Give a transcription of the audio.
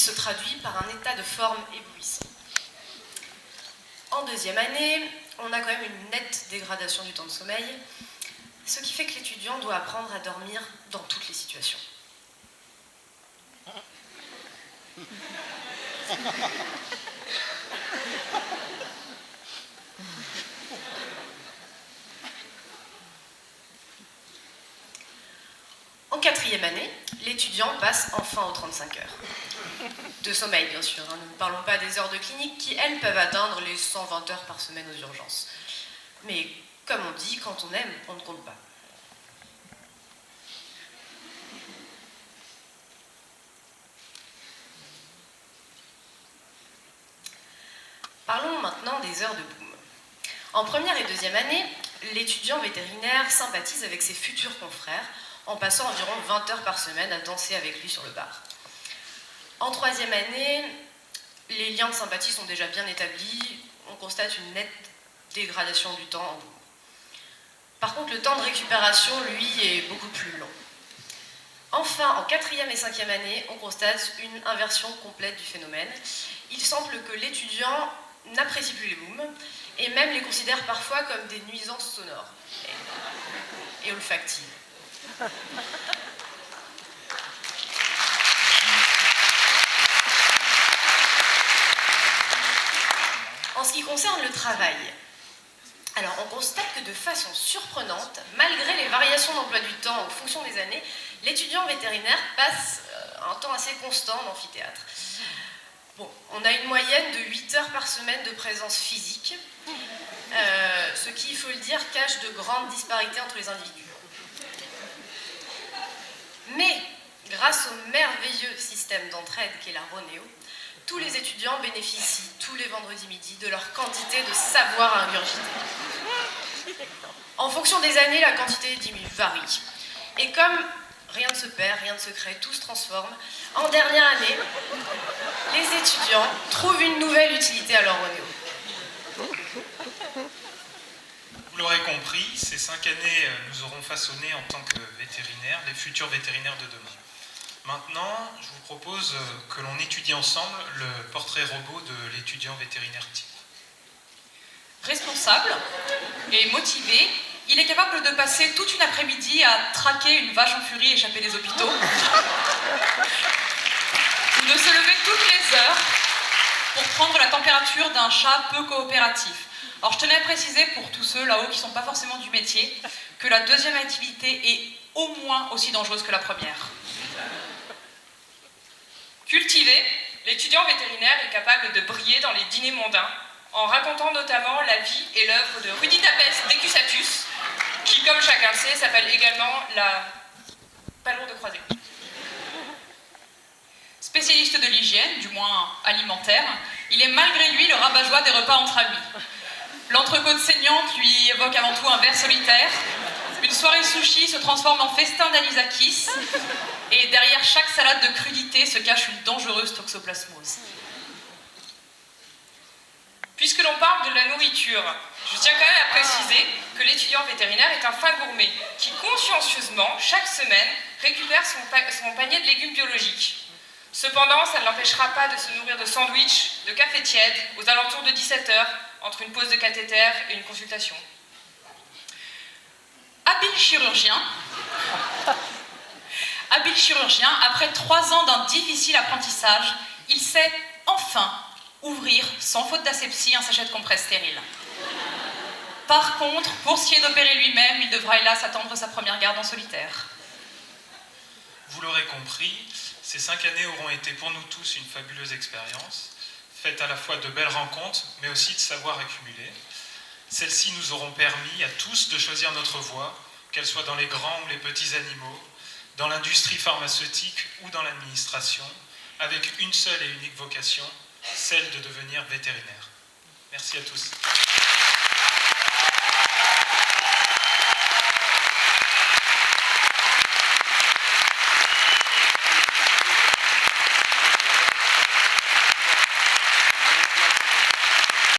se traduit par un état de forme éblouissant. En deuxième année, on a quand même une nette dégradation du temps de sommeil, ce qui fait que l'étudiant doit apprendre à dormir dans toutes les situations. En quatrième année, l'étudiant passe enfin aux 35 heures. De sommeil, bien sûr. Nous ne parlons pas des heures de clinique qui, elles, peuvent atteindre les 120 heures par semaine aux urgences. Mais, comme on dit, quand on aime, on ne compte pas. Parlons maintenant des heures de boom. En première et deuxième année, l'étudiant vétérinaire sympathise avec ses futurs confrères en passant environ 20 heures par semaine à danser avec lui sur le bar. En troisième année, les liens de sympathie sont déjà bien établis, on constate une nette dégradation du temps en boom. Par contre, le temps de récupération, lui, est beaucoup plus long. Enfin, en quatrième et cinquième année, on constate une inversion complète du phénomène. Il semble que l'étudiant n'apprécie plus les booms et même les considère parfois comme des nuisances sonores et olfactives. En ce qui concerne le travail, alors on constate que de façon surprenante, malgré les variations d'emploi du temps en fonction des années, l'étudiant vétérinaire passe un temps assez constant en amphithéâtre. Bon, on a une moyenne de 8 heures par semaine de présence physique, ce qui, il faut le dire, cache de grandes disparités entre les individus. Mais, grâce au merveilleux système d'entraide qu'est la Ronéo, tous les étudiants bénéficient tous les vendredis midi de leur quantité de savoir à ingurgiter. En fonction des années, la quantité varie. Et comme rien ne se perd, rien ne se crée, tout se transforme, en dernière année, les étudiants trouvent une nouvelle utilité à leur Ronéo. Vous l'aurez compris, ces 5 années nous auront façonné en tant que vétérinaires, les futurs vétérinaires de demain. Maintenant, je vous propose que l'on étudie ensemble le portrait robot de l'étudiant vétérinaire type. Responsable et motivé, il est capable de passer toute une après-midi à traquer une vache en furie échappée des hôpitaux, ou de se lever toutes les heures pour prendre la température d'un chat peu coopératif. Alors je tenais à préciser pour tous ceux là-haut qui ne sont pas forcément du métier que la deuxième activité est au moins aussi dangereuse que la première. Cultivé, l'étudiant vétérinaire est capable de briller dans les dîners mondains en racontant notamment la vie et l'œuvre de Ruditapes Decusatus, qui, comme chacun le sait, s'appelle également la palourde croisée. Spécialiste de l'hygiène, du moins alimentaire, il est malgré lui le rabat-joie des repas entre amis. L'entrecôte saignante lui évoque avant tout un ver solitaire. Une soirée sushi se transforme en festin d'anisakis. Et derrière chaque salade de crudité se cache une dangereuse toxoplasmose. Puisque l'on parle de la nourriture, je tiens quand même à préciser que l'étudiant vétérinaire est un fin gourmet qui consciencieusement, chaque semaine, récupère son panier de légumes biologiques. Cependant, ça ne l'empêchera pas de se nourrir de sandwichs, de café tiède, aux alentours de 17 h, entre une pause de cathéter et une consultation. Habile chirurgien, après 3 ans d'un difficile apprentissage, il sait enfin ouvrir, sans faute d'asepsie, un sachet de compresse stérile. Par contre, pour ce qui est d'opérer lui-même, il devra hélas attendre sa première garde en solitaire. Vous l'aurez compris, ces 5 années auront été pour nous tous une fabuleuse expérience, faite à la fois de belles rencontres, mais aussi de savoir accumulé. Celles-ci nous auront permis à tous de choisir notre voie, qu'elle soit dans les grands ou les petits animaux, dans l'industrie pharmaceutique ou dans l'administration, avec une seule et unique vocation, celle de devenir vétérinaire. Merci à tous.